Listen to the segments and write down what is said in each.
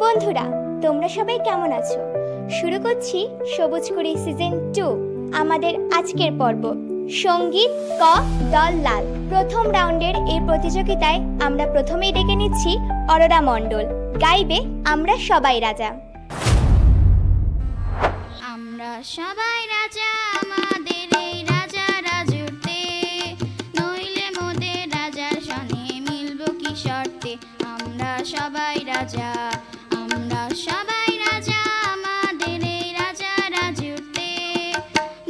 বন্ধুরা, তোমরা সবাই কেমন আছো? শুরু করছি সবুজ কুড়ি সিজন 2 আমাদের আজকের পর্ব সঙ্গীত ক দল লাল। প্রথম রাউন্ডের এই প্রতিযোগিতায় আমরা প্রথমেই ডেকে নিচ্ছি অরোরা মণ্ডল। গাইবে আমরা সবাই রাজা। আমরা সবাই রাজা, আমাদের এই রাজা রাজুতে, নইলে মোদের রাজার সনে মিলব কি শর্তে। আমরা সবাই রাজা, আমরা সবাই রাজা, আমাদের এই রাজা রাজুতে,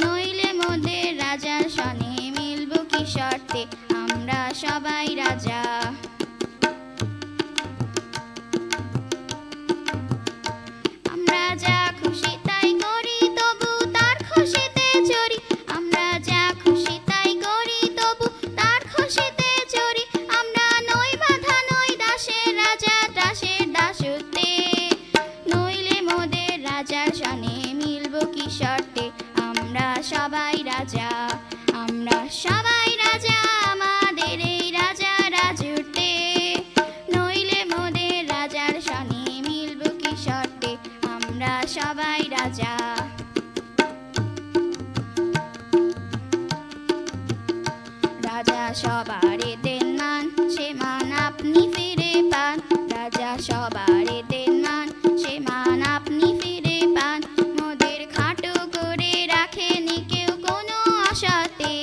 নইলে মোদের রাজার সনে মিলব কি শর্তে। আমরা সবাই রাজা। আমরা যা খুশি তাই করি, তবু তার খুশিতে চড়ি। আমরা যা খুশি তাই করি, তবু তার খুশিতে চড়ি। আমরা নই বাধা, নই দাসের রাজা, দাসের দাসত্বে, নইলে মোদের রাজার সনে মিলব কি শর্তে। আমরা সবাই রাজা, আমরা সবাই রাজা, আমাদের এই রাজা রাজুতে, নইলে মোদের রাজার সনে মিলব কি শর্তে। আমরা সবাই রাজা। রাজা সবারে দেন মান, সে মান আপনি ফিরে পান। রাজা সবারে দেন মান, সে মান আপনি ফিরে পান। মোদের খাটো করে রাখেনি কেউ কোনো অসতে,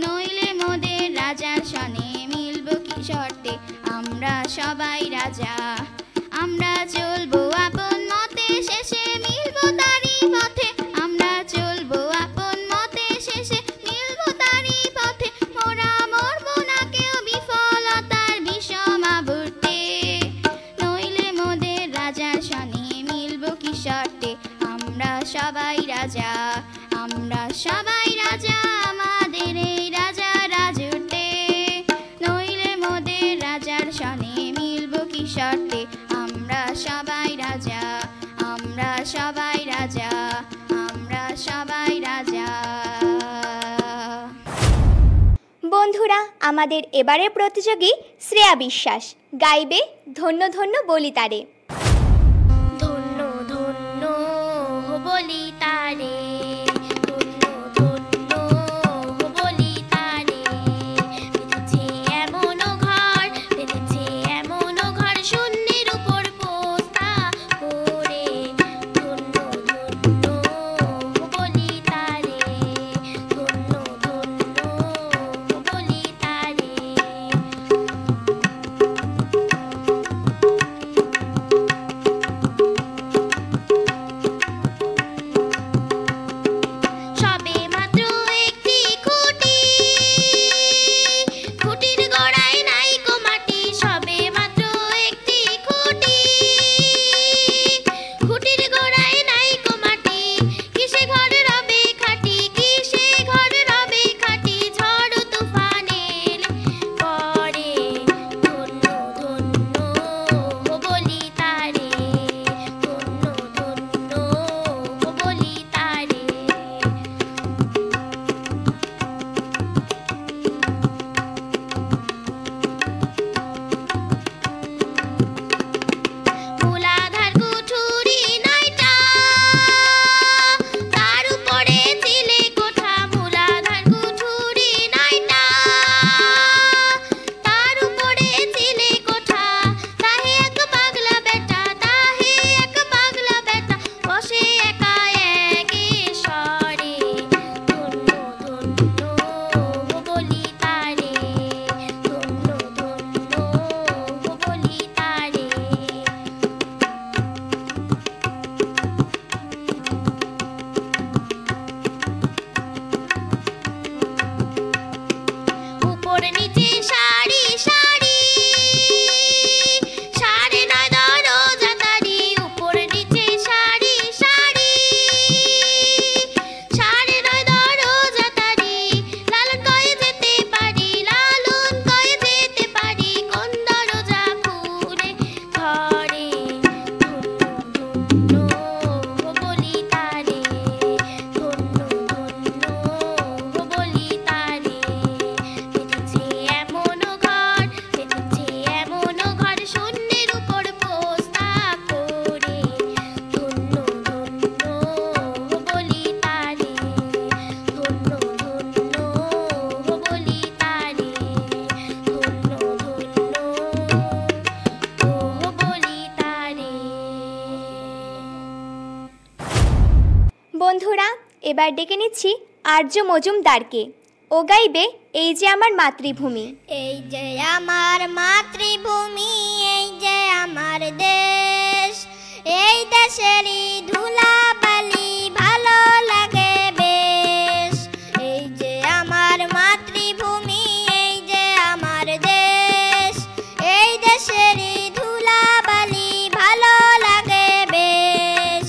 নইলে মোদের রাজার সনে মিলব কি শর্তে। আমরা সবাই রাজা। আমরা চলবো আপন মতে, শেষে মিলবো তারই পথে। আমরা চলবো আপন মতে, শেষে মিলবো তারই পথে। মোরা মরবো না কেউ বিফলতার বিষম আবর্তে, নইলে মোদের রাজার সনে মিলব কি শর্তে। আমরা সবাই রাজা, আমরা সবাই রাজা, আমাদের এই রাজা রাজুতে, নইলে মোদের রাজার সনে মিলব কি শর্তে। আমরা সবাই রাজা, আমরা সবাই রাজা, আমরা সবাই রাজা। বন্ধুরা, আমাদের এবারের প্রতিযোগী শ্রেয়া বিশ্বাস। গাইবে ধন্য ধন্য বলি তারে। ধন্য ধন্য বলি তারে, ধন্য ধন্য বলি তারে। পেতেছে এমনও ঘর, পেতেছে এমনও ঘর, শূন্যের উপর পোস্তা করে। ধন্য ধন্য বলি তারে, ধন্য ধন্য বলি তারে। এবার ডেকে নিচ্ছি আর্য মজুমদারকে। ও গাইবে এই যে আমার মাতৃভূমি। এই যে আমার মাতৃভূমি, এই যে আমার দেশ, এই দেশেরই ধুলাবালি ভালো লাগে বেশ। এই যে আমার মাতৃভূমি, এই যে আমার দেশ, এই দেশেরই ধুলাবালি ভালো লাগে বেশ।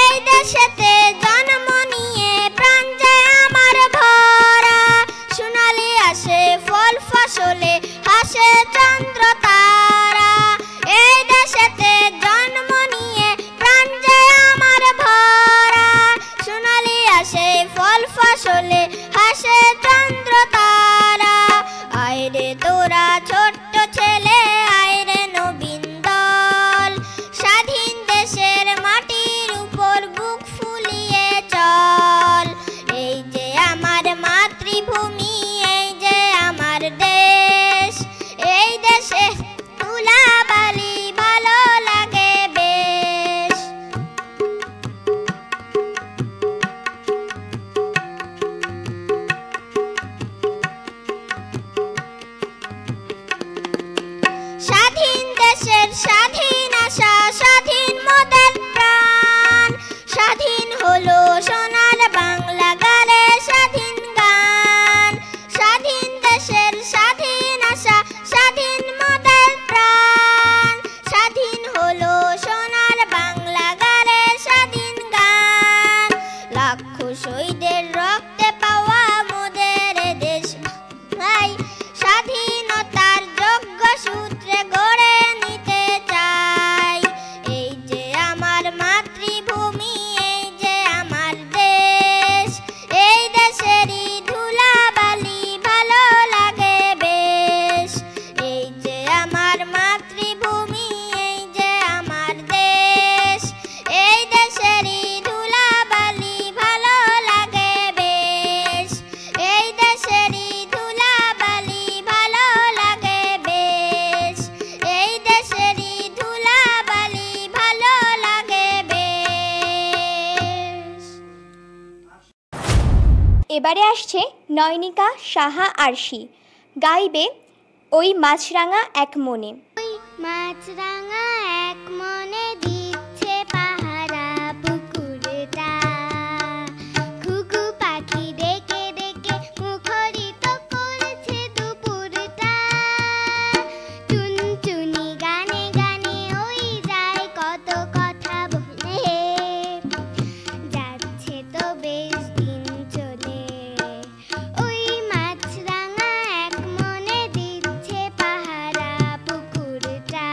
এই দেশেতে জন্ম নিয়ে প্রাণ যায় আমার ভরা, সোনালি আসে ফল ফসলে হাসে চন্দ্র তারা। এই দেশেতে জন্ম নিয়ে প্রাণ যায় আমার ভরা, সোনালি আসে ফল ফসলে হাসে চন্দ্র তারা। আইরে তোরা ছোট্ট ছেলে, আইরে নবীন দল, স্বাধীন দেশের মাটির উপর বুক ফুলিয়ে চল। এই যে আমার মাতৃভূমি, এই যে আমার দেশ, এই দেশে ধুলাবালি ভালো লাগে বেশ। স্বাধীন দেশের স্বাধীন আশা, স্বাধীন মোদের প্রাণ, স্বাধীন হলো সোনার বাংলা গালে স্বাধীন গান। স্বাধীন দেশের স্বাধীন আশা, স্বাধীন মোদের প্রাণ, স্বাধীন হলো সোনার বাংলা গালে স্বাধীন গান। লাখো শহীদের রক্তে পাওয়া মোদের দেশ ভাই, স্বাধীনতার যোগ্য সূত্রে গড়ে নিতে চাই। এই যে আমার মাতৃভূমি, এই যে আমার দেশ, এই দেশেরই ধুলাবালি ভালো লাগে বেশ। এই যে আমার মাতৃভূমি, এই যে আমার দেশ, এই দেশেরই ধুলাবালি ভালো লাগে বেশ। এই দেশেরই ধুলাবালি ভালো লাগে বেশ। এই দেশেরই ধুলাবালি ভালো লাগে বেশ। এবারে আসছে নয়নিকা সাহা আরশি। গাইবে ওই মাছরাঙা এক মনে। মাছরাঙা এক মনে দিচ্ছে পাহারা পুকুরটা, ঘুঘু পাখি ডেকে ডেকে মুখরিত করেছে দুপুরটা। টুনটুনি গানে গানে ওই যায় কত কথা বলে, যাচ্ছে তো বেশ দিন চলে। ওই মাছরাঙা এক মনে দিচ্ছে পাহারা পুকুরটা।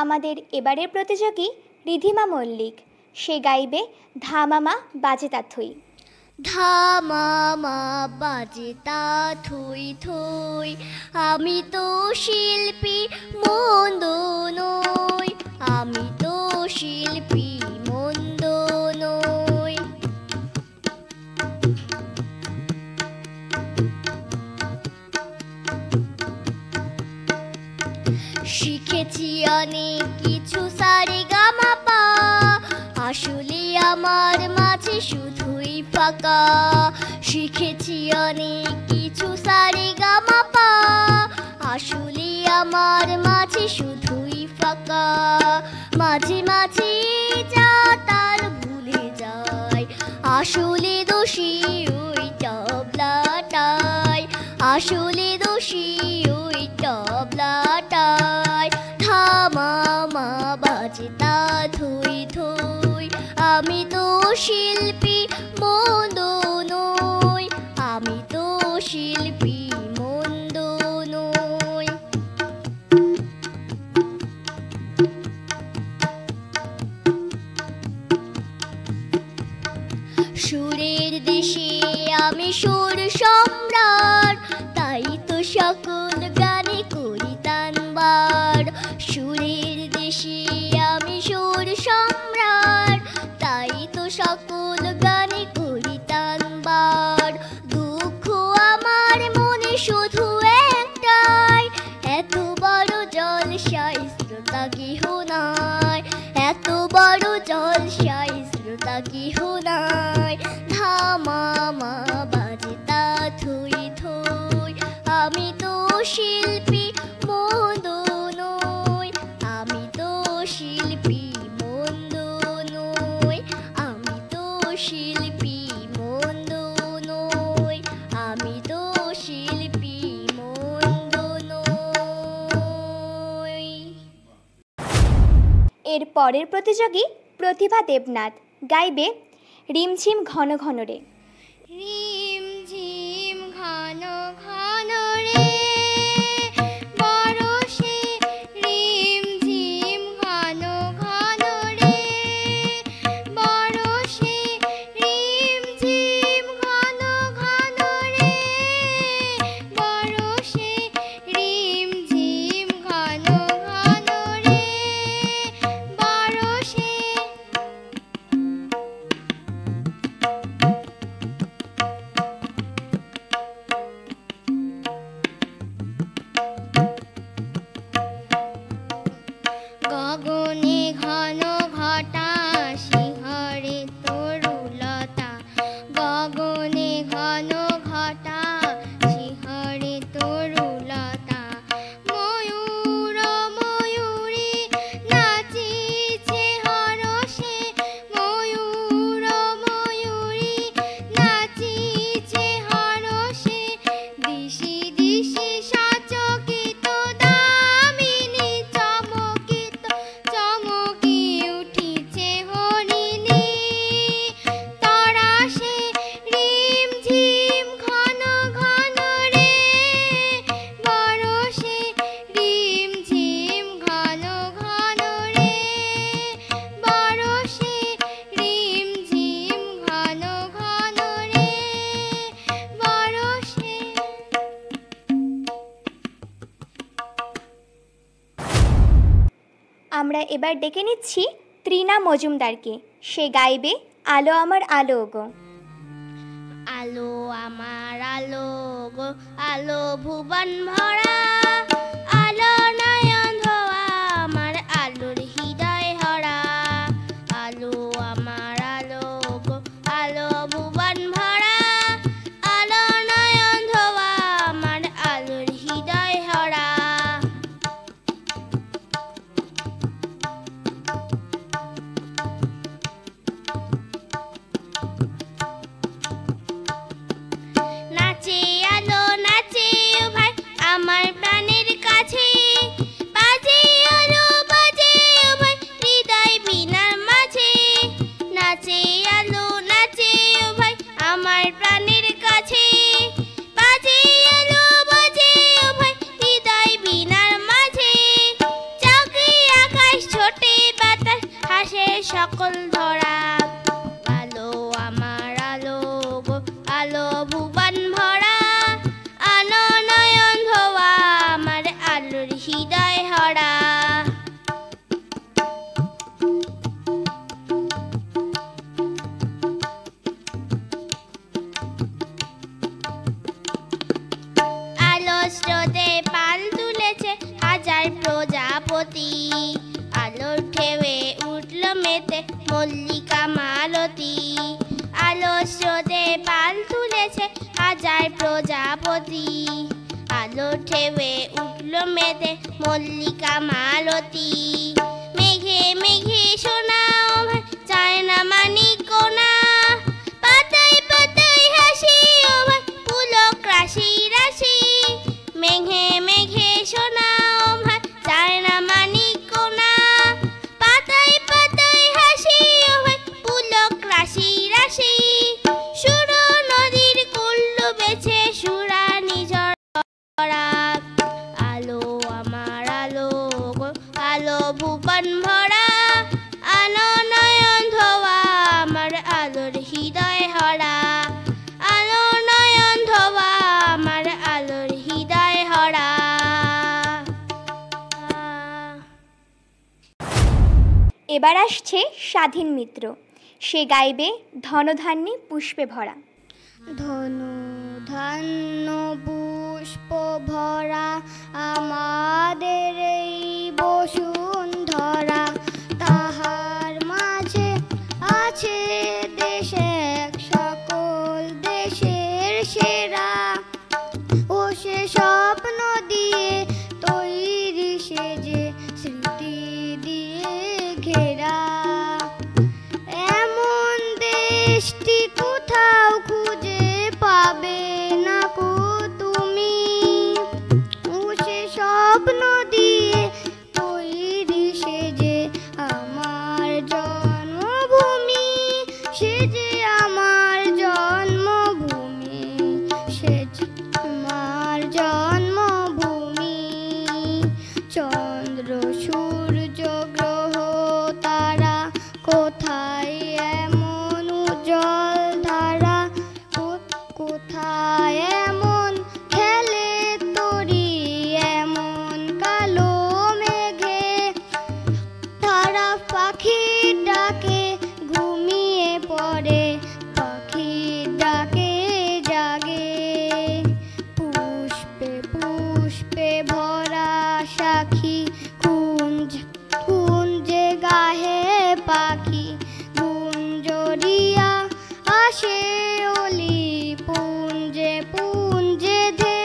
আমাদের এবারের প্রতিযোগী রিধিমা মল্লিক। সে গাইবে ধামামা বাজে তা থুই। ধামামা বাজে তা থুই থুই, আমি তো শিল্পী মন্দ নই, আমি তো শিল্পী মন্দ নই। শিখেছি অনেক কিছু সারেগামাপা, আসলে আমার মাঝে শুধুই ফাঁকা। শিখেছি অনেক কিছু সারেগামাপা, আসলে আমার মাঝে শুধুই ফাঁকা। মাঝে মাঝে যা তার ভুলে যায়, আসলে দোষী ওই তবলাটাই, আসলে দোষী ওই তবলাটাই। ধামামা বাজে তা থুই থুই, আমি তো শিল্পী মন্দ নই, আমি তো শিল্পী মন্দ নই। সুরের দেশে আমি সুর সম্রাট, তাই তো সকল গানে করি তানবার। সুরের দেশে আমি সুর সম্রাট, তাই তো সকল গানে করি তানবার। দুঃখ আমার মনে শুধু একটাই, এত বড় জলসায় শ্রোতা কেহ নাই, এত বড় জলসায় শ্রোতা কেহ নাই। ধামামা বাজে তা থুই থুই, আমি তো শিল্পী মন্দ নই, আমি তো শিল্পী মন্দ নই, আমি তো শিল্পী মন্দ নই, আমি তো শিল্পী মন্দ নই। এর পরের প্রতিযোগী প্রতিভা দেবনাথ গাইবে রিমঝিম ঘন ঘন রে। রিমঝিম ঘন ঘন রে বরষে, রিমঝিম ঘন ঘন রে বরষে, রিমঝিম ঘন ঘন রে বরষে, রিমঝিম ঘন ঘন রে বরষে। গগনে ঘন ঘটা শিহরে তরুলতা, গগনে ঘন ঘটা শিহরে তরুলতা। ময়ূর ময়ূরী নাচিছে হরষে, ময়ূর ময়ূরী নাচিছে হরষে। দিশি দিশি সচকিত দামিনী চমকিত, চমকি উঠিছে হরিণী তরাসে। রিমঝিম ঘন ঘন রে বরষে, রিমঝিম ঘন ঘন রে বরষে, রিমঝিম ঘন ঘন রে বরষে। আমরা এবার ডেকে নিচ্ছি ত্রিনা মজুমদারকে। সে গাইবে আলো আমার আলো গো। আলো আমার আলো গো, আলো ভুবন ভরা, আলো নয়ন ধোয়া আমার আলোর হৃদয় হরা। আলো আমার আলো গো, আলো ভুবন ভরা, আলো নয়ন ধোয়া আমার আলোর হৃদয় হরা। নাচে আলো নাচে ও ভাই, আমার সকল ধরা। আলো আমার আলো গো, আলো ভুবন ভরা, আলো নয়ন ধোয়া আমার আলোর হৃদয় হরা। আলো স্রোতে পাল তুলেছে হাজার প্রজাপতি, আলোর ঢেউয়ে উঠল মেতে মল্লিকা মালতী। আলো স্রোতে পাল তুলেছে হাজার প্রজাপতি, আলোর ঢেউয়ে উঠল মেতে মল্লিকা মালতী। মেঘে মেঘে শোনাও ভাই চায় না মানিক কোনা, পাতায় পাতায় হাসি ও ভাই পুলক রাশি রাশি। মেঘে মেঘে শোনাও ভাই চায় না মানিক কোনা, পাতায় পাতায় হাসি ও ভাই পুলক রাশি রাশি। সুর নদীর কুল ডুবেছে সুরানি ঝরা, আলো আমার আলো গো, আলো ভুবন ভরা, আলো নয়ন ধোয়া আমার আলোর হৃদয় হরা। আলো নয়ন ধোয়া আমার আলোর হৃদয় হরা। এবার আসছে স্বাধীন মিত্র, সে গাইবে ধনধান্যে পুষ্পে ভরা। ধনু ধান্য পুষ্প ভরা আমাদের এই বসুন্ধরা, তাহার মাঝে আছে দেশে সকল দেশের সেরা। ও সে স্বপ্ন দিয়ে তৈরি সেজে স্মৃতি দিয়ে ঘেরা, এমন দেশটি কোথাও খুঁজে পাবে না কো তুমি। ও সে স্বপ্ন দিয়ে তৈরি সেজে আমার জন্মভূমি, সেজে আমার জন্মভূমি, সেজে আমার জন্মভূমি। চন্দ্র সূর্য গ্রহ তারা কোথায় এমন উজ্জ্বল ধারা, কোথায় এমন খেলে তরি এমন কালো মেঘে। তারা পাখির ডাকে ঘুমিয়ে পড়ে, পাখির ডাকে জাগে। পুষ্পে পুষ্পে ভরা সাখী কুঞ্জ কুঞ্জে গাহে পাখি, গুঞ্জরিয়া আসে অলি পুঞ্জে পুঞ্জে ধে।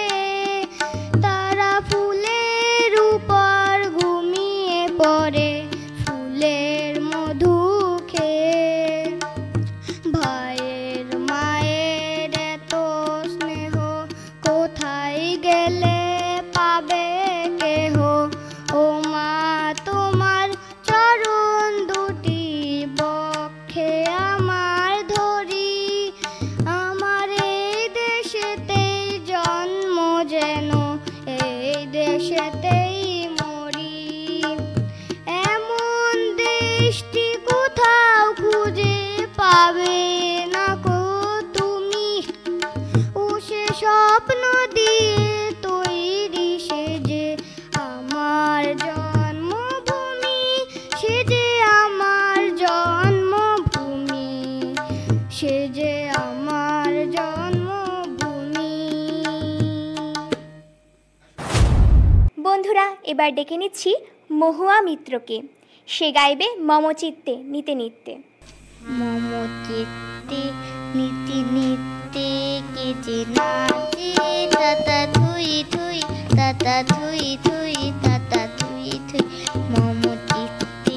তারা ফুলের উপর ঘুমিয়ে পড়ে ফুলের মধু খেয়ে। ভাইয়ের মায়ের এত স্নেহ কোথায় গেলে পাবে কেহ। ও মা তোমার চরণ দুটি বক্ষে আমার ধরি, আমার এই দেশেতেই জন্ম যেন এই দেশেতেই মরি। এমন দেশটি কোথাও খুঁজে পাবে না কো তুমি। ও সে স্বপ্ন দিয়ে তৈরি সেজে আমার জন্মভূমি, সেজে আমার জন্মভূমি, সেজে আমার জন্মভূমি। বন্ধুরা, এবার ডেকে নিচ্ছি মহুয়া মিত্রকে, সে গাইবে মমচিত্তে নিতে নিতে। মম চিত্তে নীতি নিতে কে যে নাচে, তাতা থুই থুই তাতা থুই থুই তাতা থুই থুই। মম চিত্তে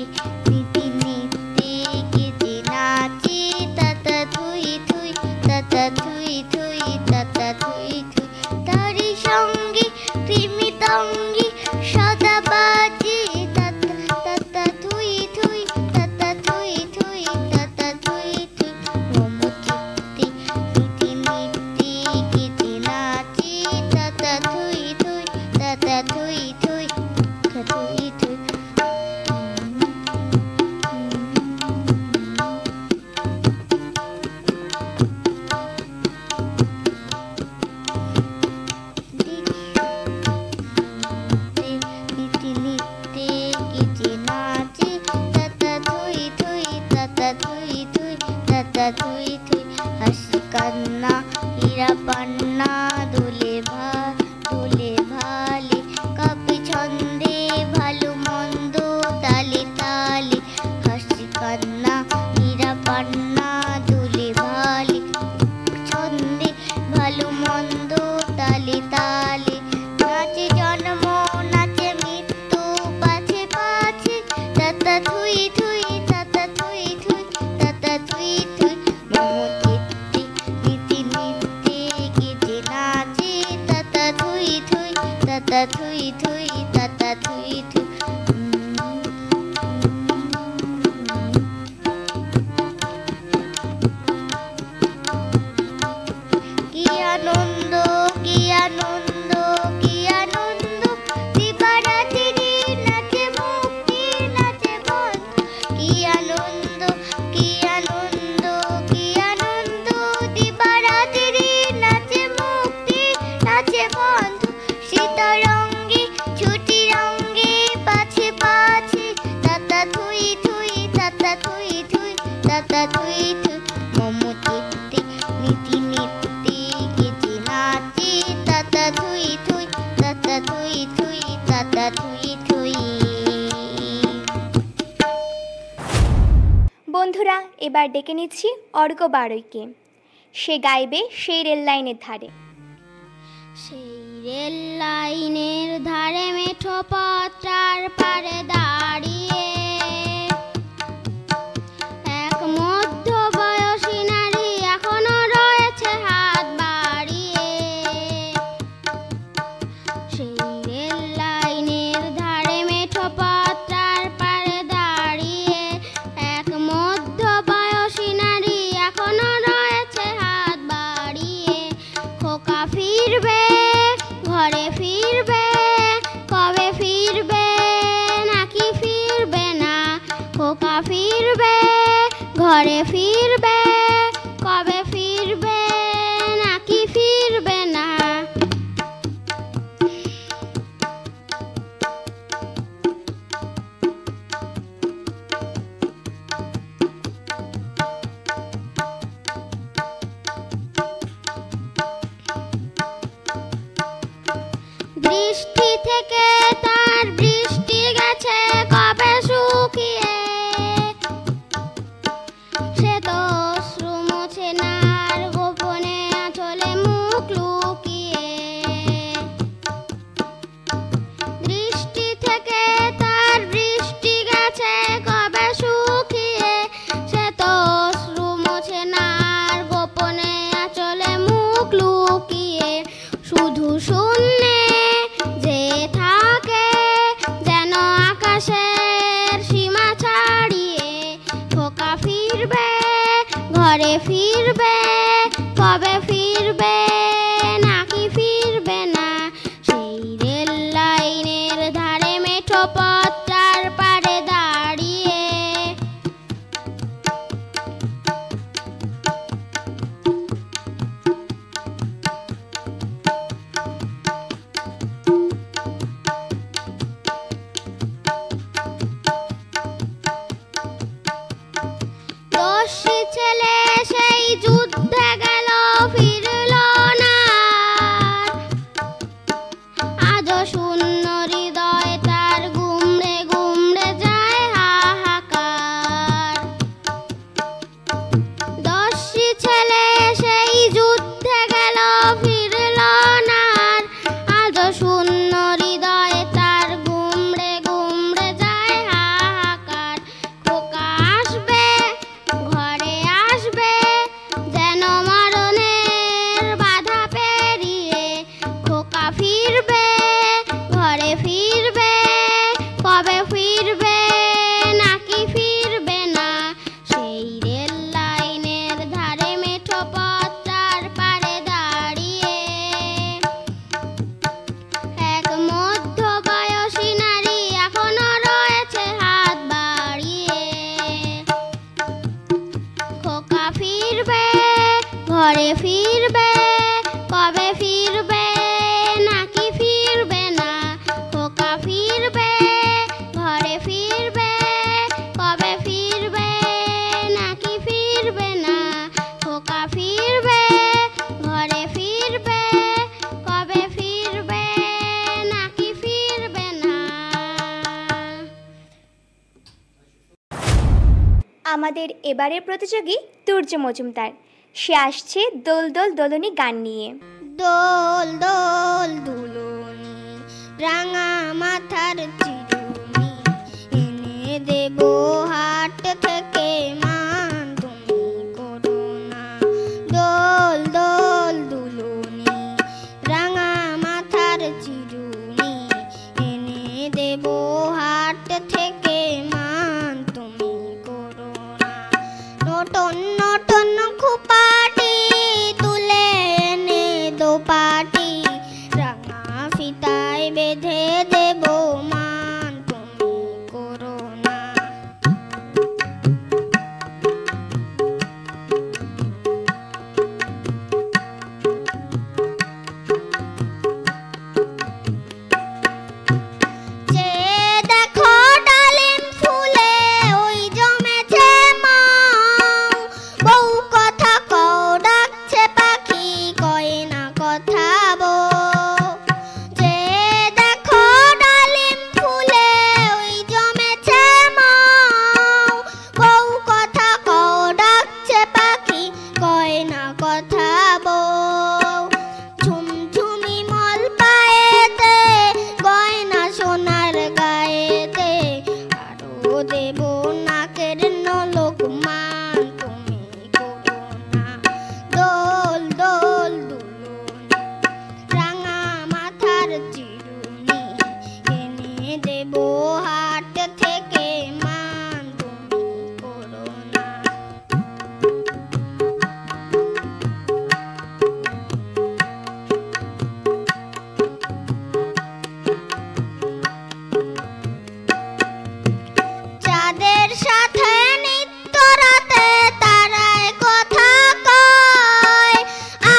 নীতি নিতে কে যে নাচে, তাতা থুই থুই তাতা থুই থুই তাতা থুই থুই। তারি সঙ্গে কৃমিতঙ্গী সদা বাজে, তাতা তাতা থুই থুই তাতা থুই থুই তাতা থুই থুই। মম চিত্তে নীতি নিতে কে যে নাচে, তাতা থুই থুই তাতা থুই থুই থুই থুই তাতা থুই থুই তাতা থুই থুই মোমো চিত্তে নিতি নিতে কেটে নাচে তাতা থুই থুই তাতা থুই থুই তাতা থুই থুই কি আনন্দ কি আনন্দ কি আনন্দ দিবারাত্রি নাচে মুক্তি নাচে বন্ধ কি আনন্দ কি আনন্দ কি আনন্দ দিবারাত্রি নাচে মুক্তি নাচে বন্ধ শীতরঙ্গে ছুটি রঙ্গে পাছে পাছে তাতা থুই থুই তাতা থুই থুই তাতা থুই থুই মোমো চিত্তে নিতি নিতি কেটে নাচে তাতা থুই থুই তাতা থুই থুই তাতা থুই থুই। বন্ধুরা, এবার ডেকে নিচ্ছি অর্ক বারৈকে। সে গাইবে সেই রেল লাইনের ধারে। সেই রেল লাইনের ধারে মেঠো পথটার পারে দাঁড়িয়ে এক মধ্য বয়সী নারী এখনো রয়েছে হাত বাড়িয়ে। সেই রেল লাইনের ধারে মেঠো পথটার পারে দাঁড়িয়ে এক মধ্য বয়সী নারী এখনো রয়েছে হাত বাড়িয়ে। খোকা ফিরবে ঘরে ফিরবে কবে ফিরবে নাকি ফিরবে না। খোকা ফিরবে ঘরে ফিরবে কবে ফিরবে নাকি ফিরবে না। দৃষ্টি থেকে তার বৃষ্টি গেছে কবে শুকিয়ে। সে তো অশ্রু মোছে না আর গোপনে আঁচলে মুখ লুকিয়ে। দৃষ্টি থেকে তার বৃষ্টি গেছে কবে শুকিয়ে। সে তো অশ্রু মোছে না আর গোপনে আঁচলে মুখ লুকিয়ে। শুধু শূন্যে যে থাকে যেন আকাশের সীমা ছাড়িয়ে। খোকা ফিরবে ঘরে ফিরবে কবে ফিরবে নাকি ফিরবে না। সেই রেল লাইনের ধারে মেঠো পথটার পারে দাঁড়িয়ে দস্যি ছেলে সেই যুদ্ধে গেল ফিরল না। আজও শূন্য হৃদয় তার গুমড়ে গুমড়ে যায় হাহাকার। দস্যি ছেলে সেই যুদ্ধে গেল ফিরল না। আজও শূন্য হৃদয় তার গুমড়ে গুমড়ে যায় হাহাকার। খোকা আসবে ঘরে আসবে যেন মরণের বাধা পেরিয়ে। খোকা ফিরবে ঘরে ফিরবে কবে ফিরবে নাকি ফিরবে না। সেই রেল লাইনের ধারে মেঠো পথটার পারে দাঁড়িয়ে এক মধ্য বয়সী নারী এখনো রয়েছে হাত বাড়িয়ে। খোকা ফিরবে ঘরে ফিরবে কবে ফিরবে নাকি ফিরবে না। খোকা ফিরবে ঘরে ফিরবে কবে ফিরবে নাকি ফিরবে না। খোকা ফিরবে ঘরে ফিরবে কবে ফিরবে নাকি ফিরবে না। আমাদের এবারের প্রতিযোগী তুর্য মজুমদার। সে আসছে দোল দোল দোলনি গান নিয়ে। দোল দোল দুলুনি রাঙা মাথার চিরুনি এনে দে দেব হাট থেকে মান তুমি করো না। দোল দোল দুলুনি রাঙা মাথার চিরুনি এনে দেব হাট থেকে মান তুমি করো না। নটন নটন খুপাটি তুলে এনে দোপাটি রাঙা ফিতায় বেঁধে দেব মান তুমি করো না। যে দেখো ডালিম ফুলে ওই জমেছে মাও, বউ কথা কও ডাকছে পাখি কয় না কথা বউ। যে দেখো ডালিম ফুলে ওই জমেছে মাও, বউ কথা কও ডাকছে পাখি কয় না কথা বউ। ঝুমঝুমি মল পায়েতে গয়না সোনার গায়েতে আরো দেব নাকের নলক মান তুমি করো না। দোল দোল দুলুনি রাঙা মাথার চিরুনি এনে দেব হাট থেকে মান তুমি করো না। চাঁদের সাথে নিত্য রাতে তারায় কথা কয়,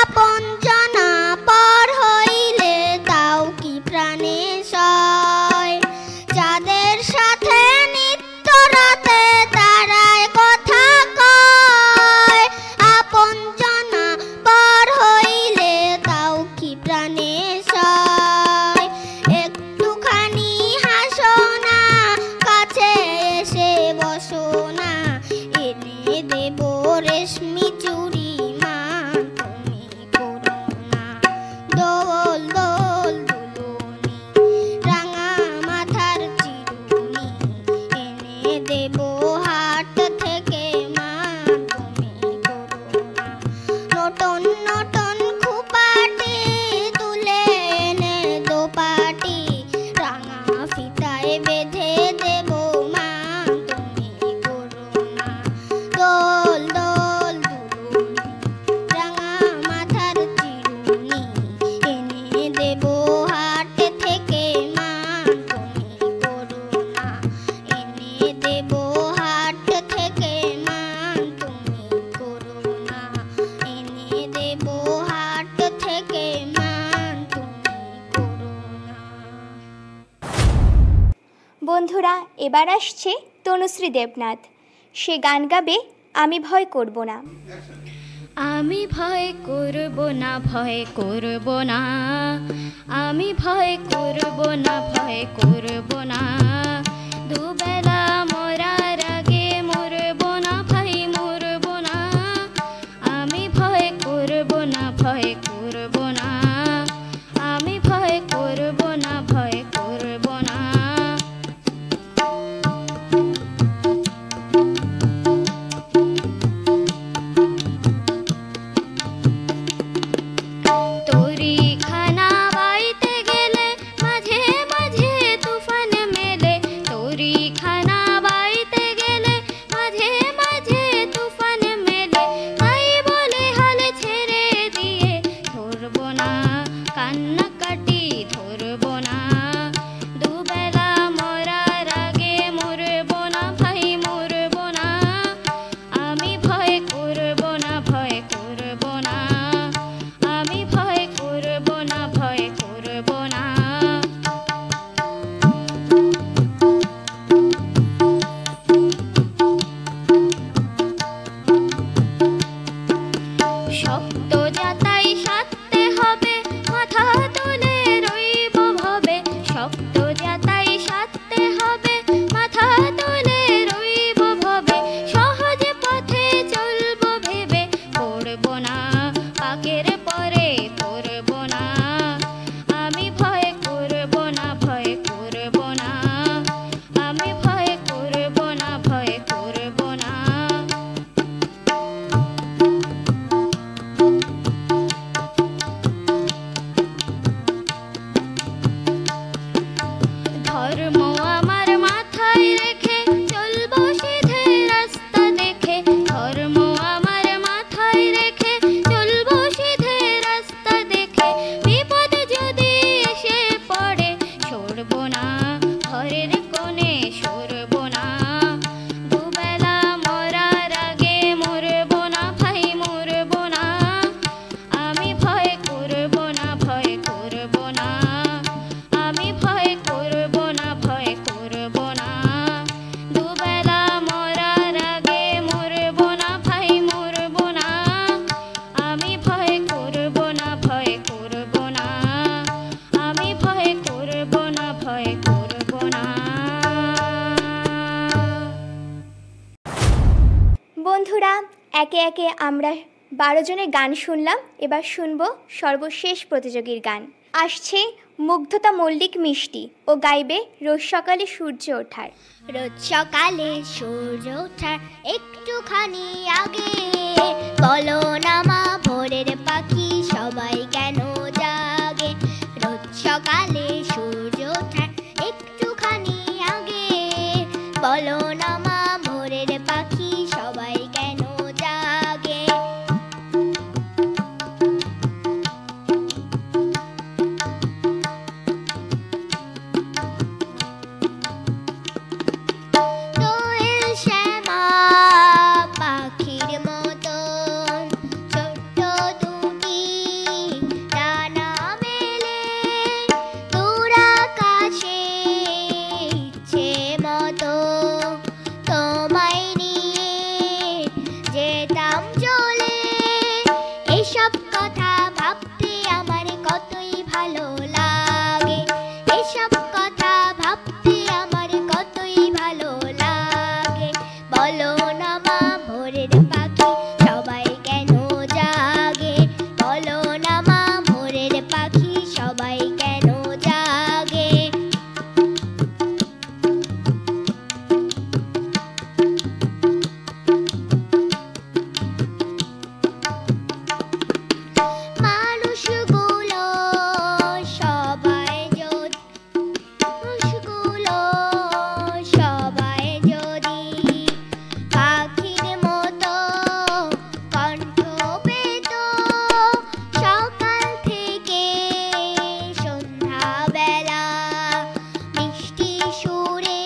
আপন জনা পর হইলে তাও কি প্রাণে সয়। চাঁদের সাথে নিত্য রাতে তারায় কথা কয়, আপন জনা পর হইলে তাও কি প্রাণে সয়। একটুখানি হাসো না, কাছে এসে বসো না, এনে দেব রেশমি চুড়ি মান তুমি করো না। দোল দোল দুলুনি রাঙা মাথার চিরুনি এনে দেব হাট থেকে মান তুমি করো না। নটন নটন খুপাটি তুলে এনে দোপাটি রাঙা ফিতায় বেঁধে দেব মান তুমি করো না। দোল দোল দুলুনি রাঙা মাথার চিরুনি এনে দেব হাট থেকে মান তুমি করো না। এনে দেব হাট থেকে মান তুমি করো না। এনে দেব হাট থেকে মান তুমি করো না। বন্ধুরা, এবার আসছে তনুশ্রী দেবনাথ। সে গান গাবে আমি ভয় করব না। আমি ভয় করব না, ভয় করব না, আমি ভয় করব না, ভয় করব না। দুবেলা মরার আগে মরব না, ভাই মরব না। আমি ভয় করব না, ভয় করব না, আমি ভয় করব না, ভয় করব না। তোরি খানা বাইতে গেলে মাঝে মাঝে তুফান মেলে, তোরি খানা বন্ধুরা, একে একে আমরা 12 জনের গান শুনলাম। এবার শুনবো সর্বশেষ প্রতিযোগীর গান। আসছে মুগ্ধতা মল্লিক মিষ্টি, ও গাইবে রোজ সকালে সূর্য ওঠার। রোজ সকালে সূর্য ওঠার একটুখানি আগে বলো না মা ভোরের পাখি সবাই কেন জাগে। রোজ সকালে সূর্য ওঠার একটুখানি আগে বলো না মা ভোরের পাখি সবাই কেন জাগে। দোয়েল শ্যামা পাখির মতন ছোট্ট দুটি ডানা মেলে দূর আকাশে ইচ্ছে মতো তোমায় নিয়ে যেতাম চলে। এসব কথা ভাবতে আমার কতই ভালো লাগে, এসব কথা ভাবতে আমার কতই ভালো লাগে। বলো না মা ভোরের পাখি সবাই কেন জাগে, বলো না মা ভোরের পাখি সবাই কেন জাগে। মানুষগুলো সবাই যদি পাখির মতো কণ্ঠ পেত সকাল থেকে সন্ধ্যাবেলা মিষ্টি সুরে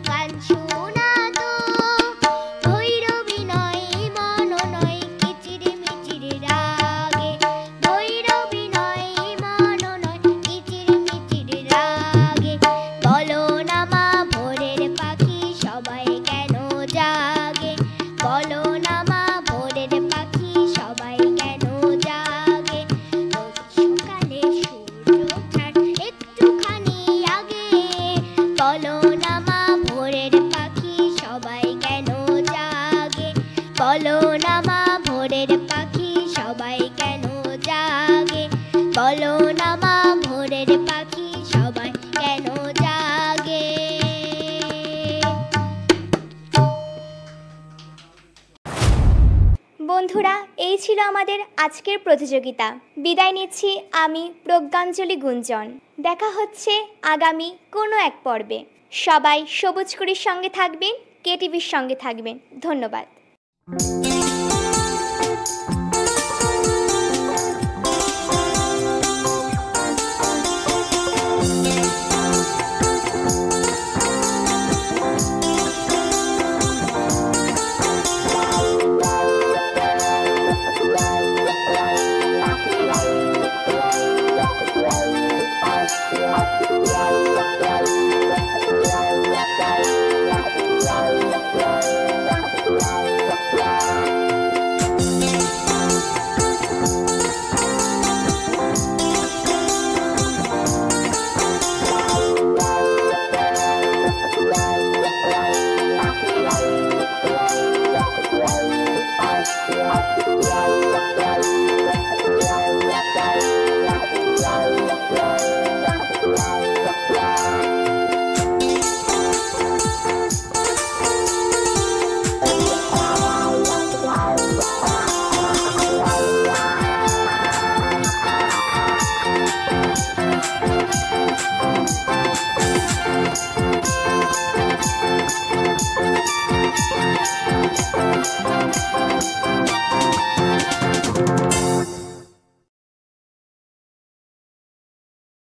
গান শোনাতো। ভৈরবী নয় মন নয় কিচির মিচির রাগে, ভৈরবী নয় মন নয় কিচির মিচির রাগে। বলো না মা ভোরের পাখি সবাই কেন জাগে, বলো না মা ভোরের পাখি সবাই কেন জাগে। রোজ সকালে সূর্য ওঠার একটুখানি আগে বলো না মা ভোরের পাখি সবাই কেন জাগে, বলো না মা ভোরের পাখি সবাই কেন জাগে, বলো না মা ভোরের পাখি সবাই কেন জাগে। বন্ধুরা, এই ছিল আমাদের আজকের প্রতিযোগিতা। বিদায় নিচ্ছি আমি প্রজ্ঞাঞ্জলি গুঞ্জন। দেখা হচ্ছে আগামী কোনো এক পর্বে। সবাই সবুজ কুড়ির সঙ্গে থাকবেন, কেটিভির সঙ্গে থাকবেন। ধন্যবাদ।